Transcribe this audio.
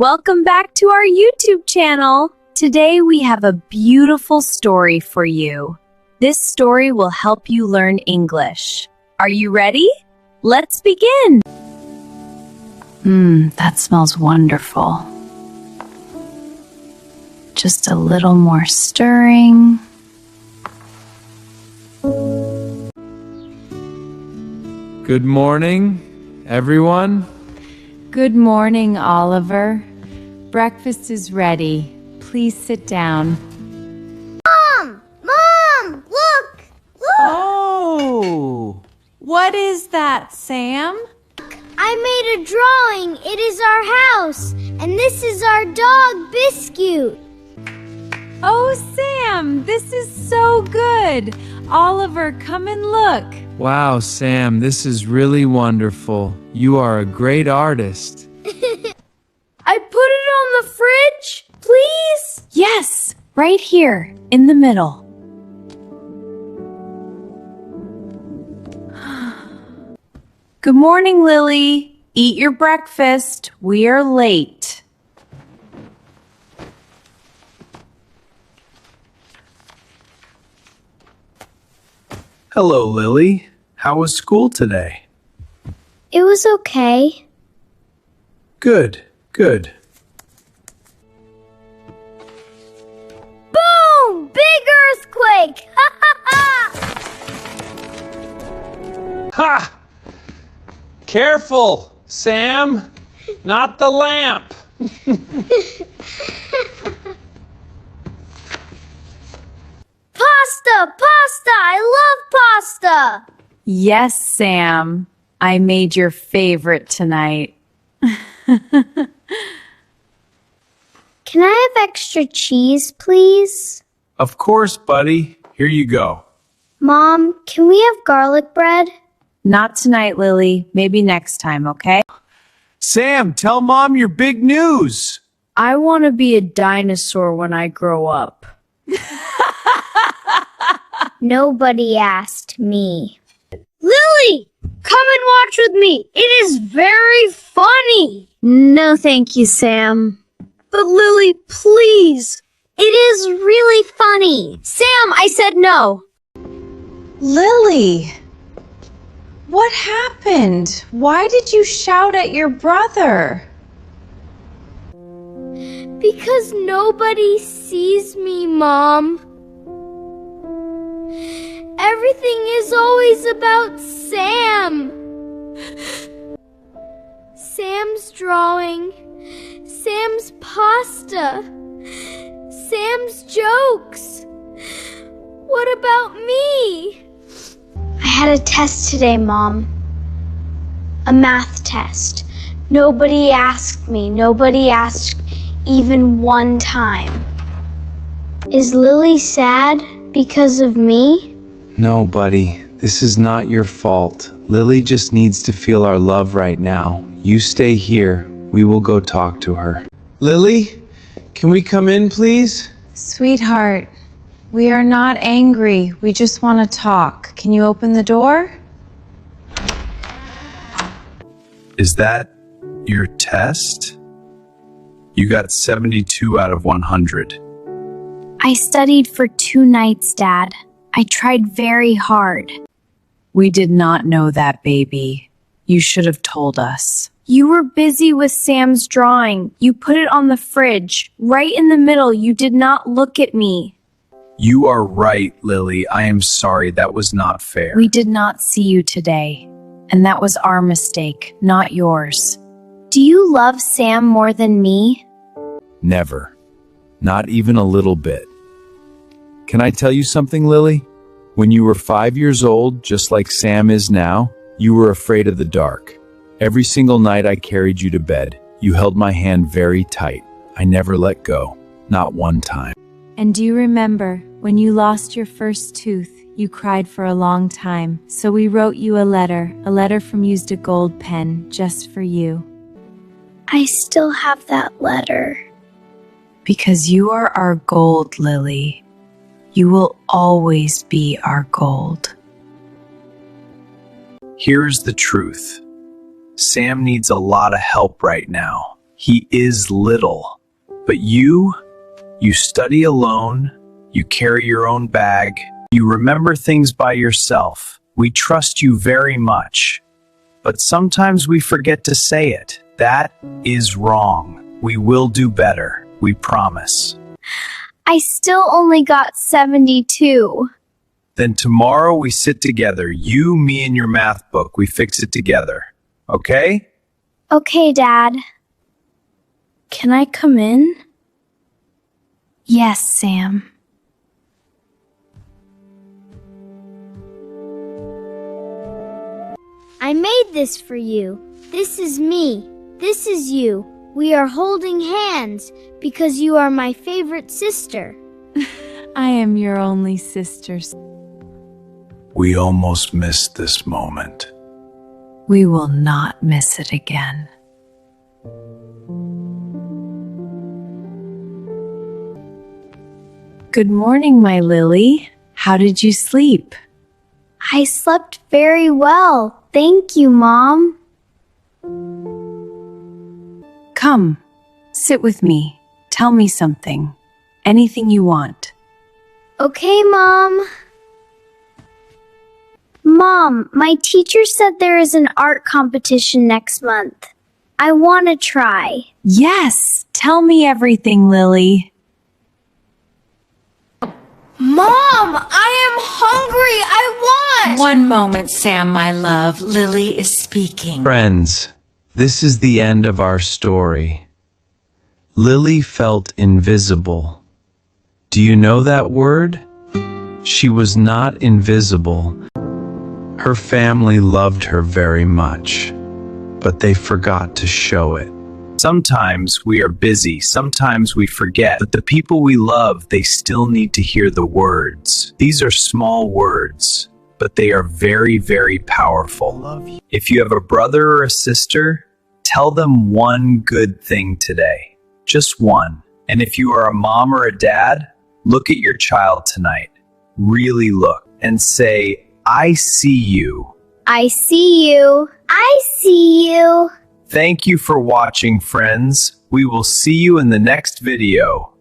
Welcome back to our YouTube channel. Today we have a beautiful story for you. This story will help you learn English. Are you ready? Let's begin. That smells wonderful. Just a little more stirring. Good morning, everyone. Good morning, Oliver. Breakfast is ready. Please sit down. Mom! Mom! Look! Oh! What is that, Sam? I made a drawing. It is our house. And this is our dog, Biscuit. Oh, Sam, this is so good. Oliver, come and look. Wow, Sam, this is really wonderful. You are a great artist. I put it on the fridge, please? Yes, right here, in the middle. Good morning, Lily. Eat your breakfast. We are late. Hello, Lily. How was school today? It was okay. Good, good. Boom! Big earthquake! Ha ha ha! Ha! Careful, Sam. Not the lamp. Pasta! Pasta! I love pasta! Yes, Sam. I made your favorite tonight. Can I have extra cheese, please? Of course, buddy. Here you go. Mom, can we have garlic bread? Not tonight, Lily. Maybe next time, okay? Sam, tell Mom your big news. I want to be a dinosaur when I grow up. Nobody asked me. Lily, come and watch with me. It is very funny. No, thank you, Sam. But Lily, please. It is really funny. Sam, I said no. Lily, what happened? Why did you shout at your brother? Because nobody sees me, Mom. Everything is always about Sam. Sam's drawing, Sam's pasta, Sam's jokes. What about me? I had a test today, Mom. A math test. Nobody asked me. Nobody asked even one time. Is Lily sad because of me? No, buddy. This is not your fault. Lily just needs to feel our love right now. You stay here. We will go talk to her. Lily, can we come in, please? Sweetheart, we are not angry. We just want to talk. Can you open the door? Is that your test? You got 72 out of 100. I studied for 2 nights, Dad. I tried very hard. We did not know that, baby. You should have told us. You were busy with Sam's drawing. You put it on the fridge, right in the middle. You did not look at me. You are right, Lily. I am sorry. That was not fair. We did not see you today, and that was our mistake, not yours. Do you love Sam more than me? Never. Not even a little bit. Can I tell you something, Lily? When you were 5 years old, just like Sam is now, you were afraid of the dark. Every single night I carried you to bed. You held my hand very tight. I never let go. Not one time. And do you remember when you lost your first tooth, you cried for a long time. So we wrote you a letter from used a gold pen just for you. I still have that letter. Because you are our gold, Lily. You will always be our gold. Here's the truth. Sam needs a lot of help right now. He is little. But you study alone, you carry your own bag, you remember things by yourself. We trust you very much. But sometimes we forget to say it. That is wrong. We will do better. We promise. I still only got 72. Then tomorrow we sit together. You, me, and your math book. We fix it together. Okay? Okay, Dad. Can I come in? Yes, Sam. I made this for you. This is me. This is you. We are holding hands because you are my favorite sister. I am your only sister. We almost missed this moment. We will not miss it again. Good morning, my Lily. How did you sleep? I slept very well. Thank you, Mom. Come, sit with me. Tell me something. Anything you want. Okay, Mom. Mom, my teacher said there is an art competition next month. I want to try. Yes, tell me everything, Lily. Mom, I am hungry. I want. One moment, Sam, my love. Lily is speaking. Friends, this is the end of our story. Lily felt invisible. Do you know that word? She was not invisible. Her family loved her very much, but they forgot to show it. Sometimes we are busy, sometimes we forget, but the people we love, they still need to hear the words. These are small words, but they are very, very powerful. If you have a brother or a sister, tell them one good thing today. Just one. And if you are a mom or a dad, look at your child tonight. Really look and say, I see you. I see you. I see you. Thank you for watching, friends. We will see you in the next video.